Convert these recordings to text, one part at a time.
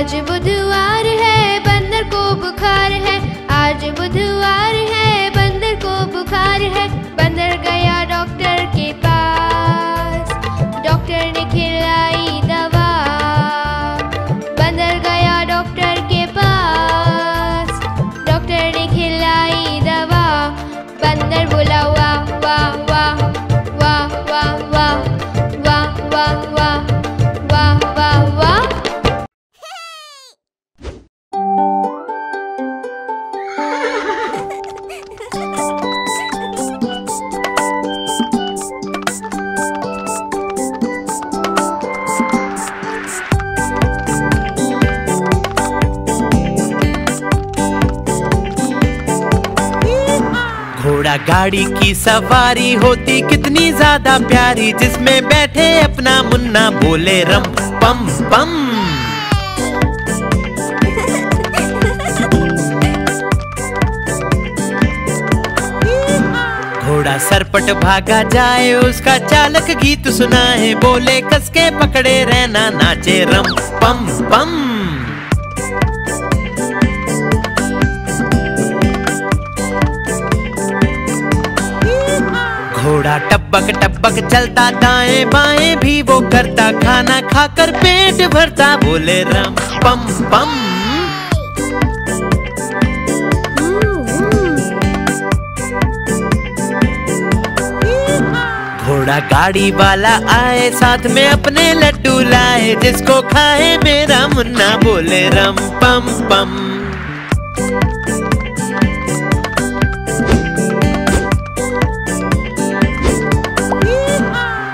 आज बुधवार है, बंदर को बुखार है। आज बुधवार है, बंदर को बुखार है। बंदर गया डॉक्टर के पास, डॉक्टर ने खिलाई दवा। बंदर गया डॉक्टर के पास, डॉक्टर ने खिलाई दवा। बंदर बोला वाह वाह वाह वाह वाह वाह वाह वाह वाह वाह वाह वाह। घोड़ा गाड़ी की सवारी होती कितनी ज्यादा प्यारी, जिसमें बैठे अपना मुन्ना बोले रम पम पम। घोड़ा सरपट भागा जाए, उसका चालक गीत सुनाए, बोले कसके पकड़े रहना, नाचे रम पम पम। घोड़ा टपक टपक चलता, दाएं बाएं भी वो करता, खाना खाकर पेट भरता, बोले रम पम पम। घोड़ा गाड़ी वाला आए, साथ में अपने लड्डू लाए, जिसको खाए मेरा मुन्ना, बोले रम पम पम।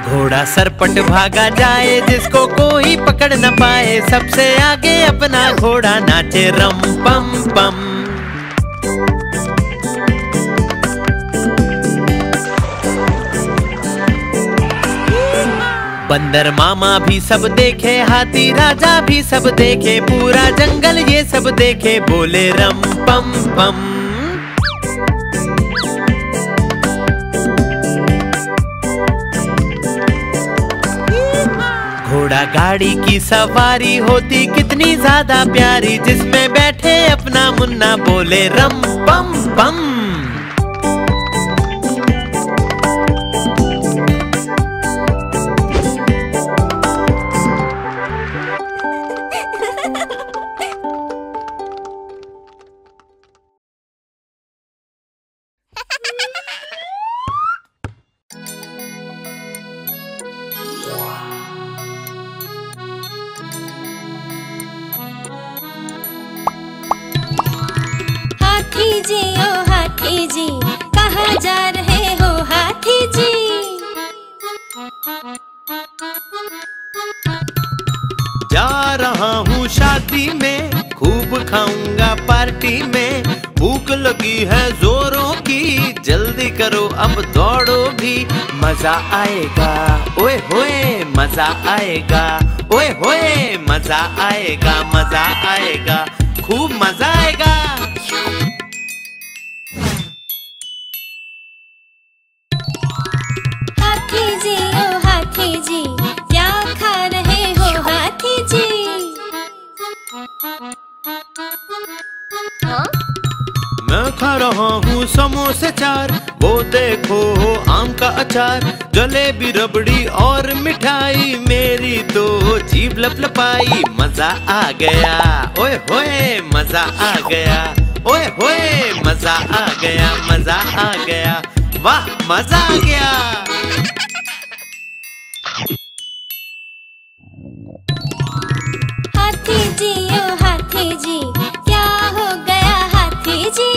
घोड़ा सरपट भागा जाए, जिसको कोई पकड़ न पाए, सबसे आगे अपना घोड़ा, नाचे रम पम पम। बंदर मामा भी सब देखे, हाथी राजा भी सब देखे, पूरा जंगल ये सब देखे, बोले रम पम पम। घोड़ा गाड़ी की सवारी होती कितनी ज्यादा प्यारी, जिसमें बैठे अपना मुन्ना, बोले रम पम पम। हाथी जी ओ हाथी जी, कहाँ जा रहे हो हाथी जी? जा रहा हूँ शादी में, खूब खाऊंगा पार्टी में, भूख लगी है जोरों की, जल्दी करो अब दौड़ो भी, मजा आएगा ओए होए मजा आएगा, ओए होए मजा आएगा, मजा आएगा, खूब मजा आएगा। हाथी जी ओ हाथी जी, क्या खा रहे हो हाथी जी? हाँ? मैं खा रहा हूँ समोसे चार, वो देखो आम का अचार, जलेबी रबड़ी और मिठाई, मेरी तो जीभ लपलपाई, मजा आ गया ओए होए मजा आ गया, ओए होए मजा आ गया, मजा आ गया, वाह मजा आ गया। हाथी जी ओ हाथी जी, क्या हो गया हाथी जी?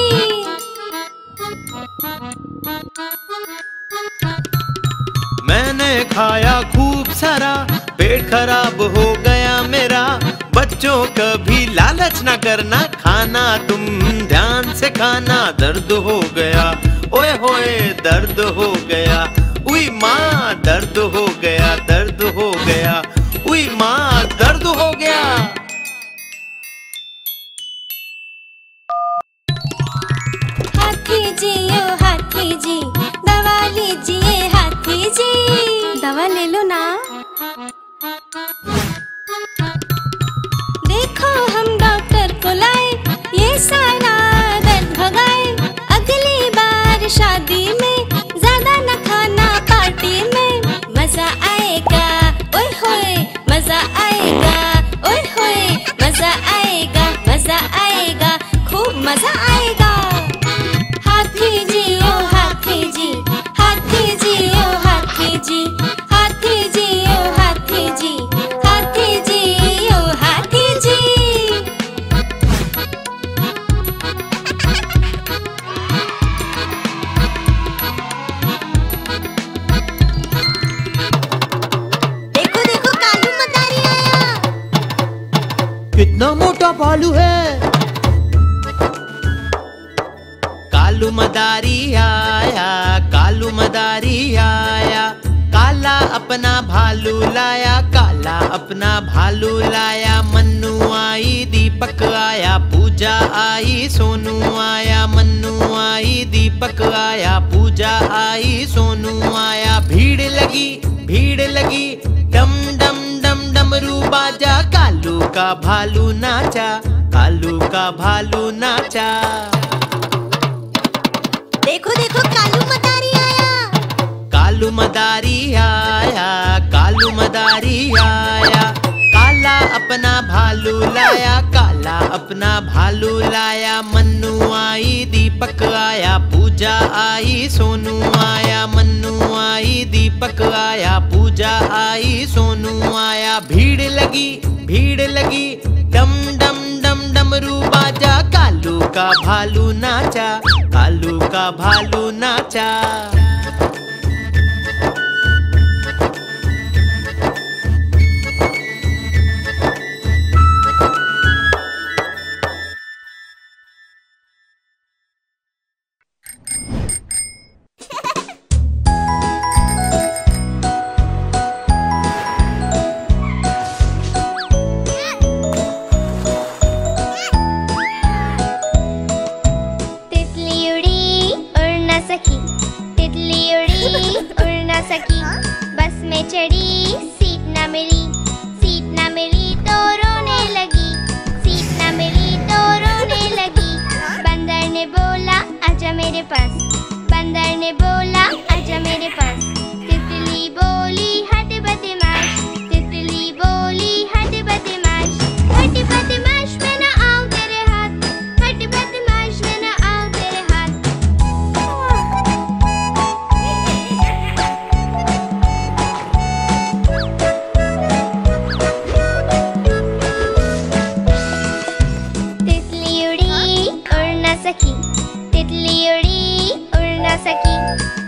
मैंने खाया खूब सारा, पेट खराब हो गया मेरा, बच्चों कभी लालच ना करना, खाना तुम ध्यान से खाना, दर्द हो गया ओए होए दर्द हो गया, उई माँ दर्द हो गया, दर्द हो गया, उई माँ दर्द हो गया। हाथी जी ओ हाथी जी, दवा लीजिए हाथी जी। दवा ले लो ना। देखो सारा दर्द भगाए। अगली बार शादी में ज्यादा न खाना, पार्टी में मजा आएगा, ओए होए मजा आएगा, ओए होए मजा आएगा, मजा आएगा, खूब मजा आएगा। हाथी जी ओ हाथी जी, हाथी जी ओ हाथी जी, हाथी जी ओ हाथी जी, हाथी जी ओ हाथी जी। देखो देखो कालू मदारी आया। कितना मोटा भालू है। कालू मदारी आया, कालू मदारी आया, काला अपना भालू लाया, काला अपना भालू लाया। मन्नू आई, दीपक आया, पूजा आई, सोनू आया। मन्नू आई, दीपक आया, पूजा आई, सोनू आया। भीड़ लगी, डम डम डम डमरू बाजा। कालू का भालू नाचा, कालू का भालू नाचा। देखो देखो कालू मदारी आया। कालू मदारी आया, कालू मदारी आया, काला अपना भालू लाया, काला अपना भालू लाया। मन्नू आई, दीपक आया, पूजा आई, सोनू आया। मन्नू आई, दीपक आया, पूजा आई, सोनू आया। भीड़ लगी, डम डम डम डमरू बाजा। कालू का भालू नाचा, कालू का भालू नाचा। सकी, बस में चढ़ी सीट न मिली, सीट न मिली तो रोने लगी, सीट न मिली तो रोने लगी। बंदर ने बोला आजा मेरे पास, बंदर ने बोला आजा मेरे पास। तितली बोली हट बदमाश, तितली बोली हट बदमाश, हट बदमाश मैं न आऊं तेरे हाथ, हट बदमाश मैं न आऊं तेरे हाथ। तितली उड़ी उड़ न सकी,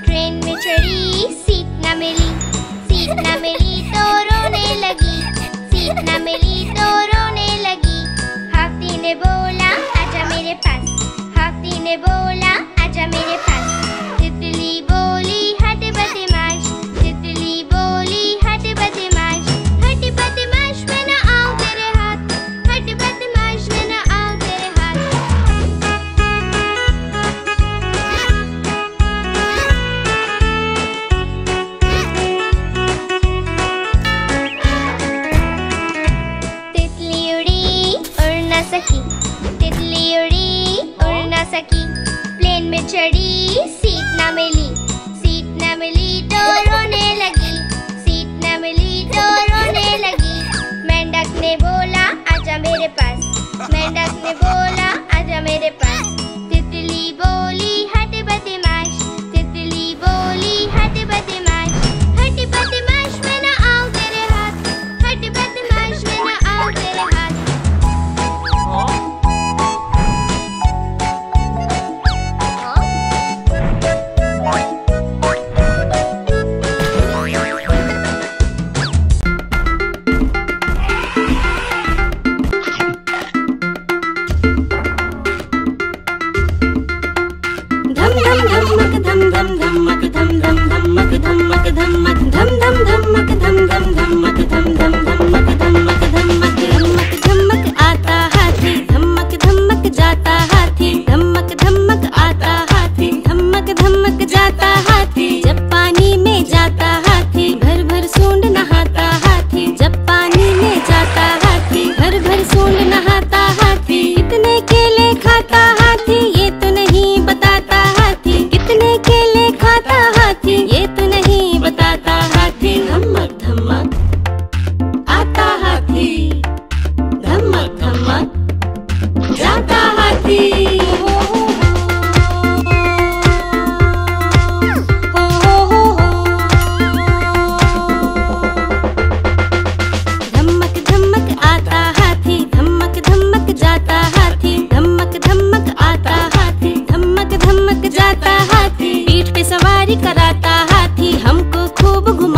ट्रेन में चढ़ी सीट न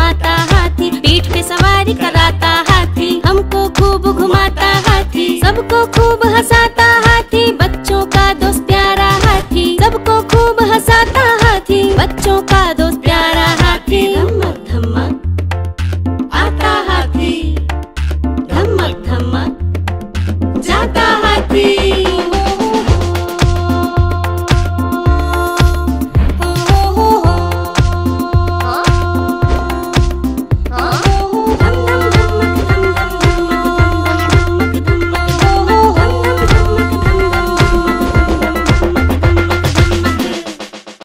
घुमाता हाथी, पीठ पे सवारी कराता हाथी, हमको खूब घुमाता हाथी, सबको खूब हंसाता हाथी, बच्चों का दोस्त प्यारा हाथी, सबको खूब हंसाता हाथी, बच्चों का दोस्त प्यारा हाथी। धमक धमक आता हाथी, धमक धमक जाता हाथी।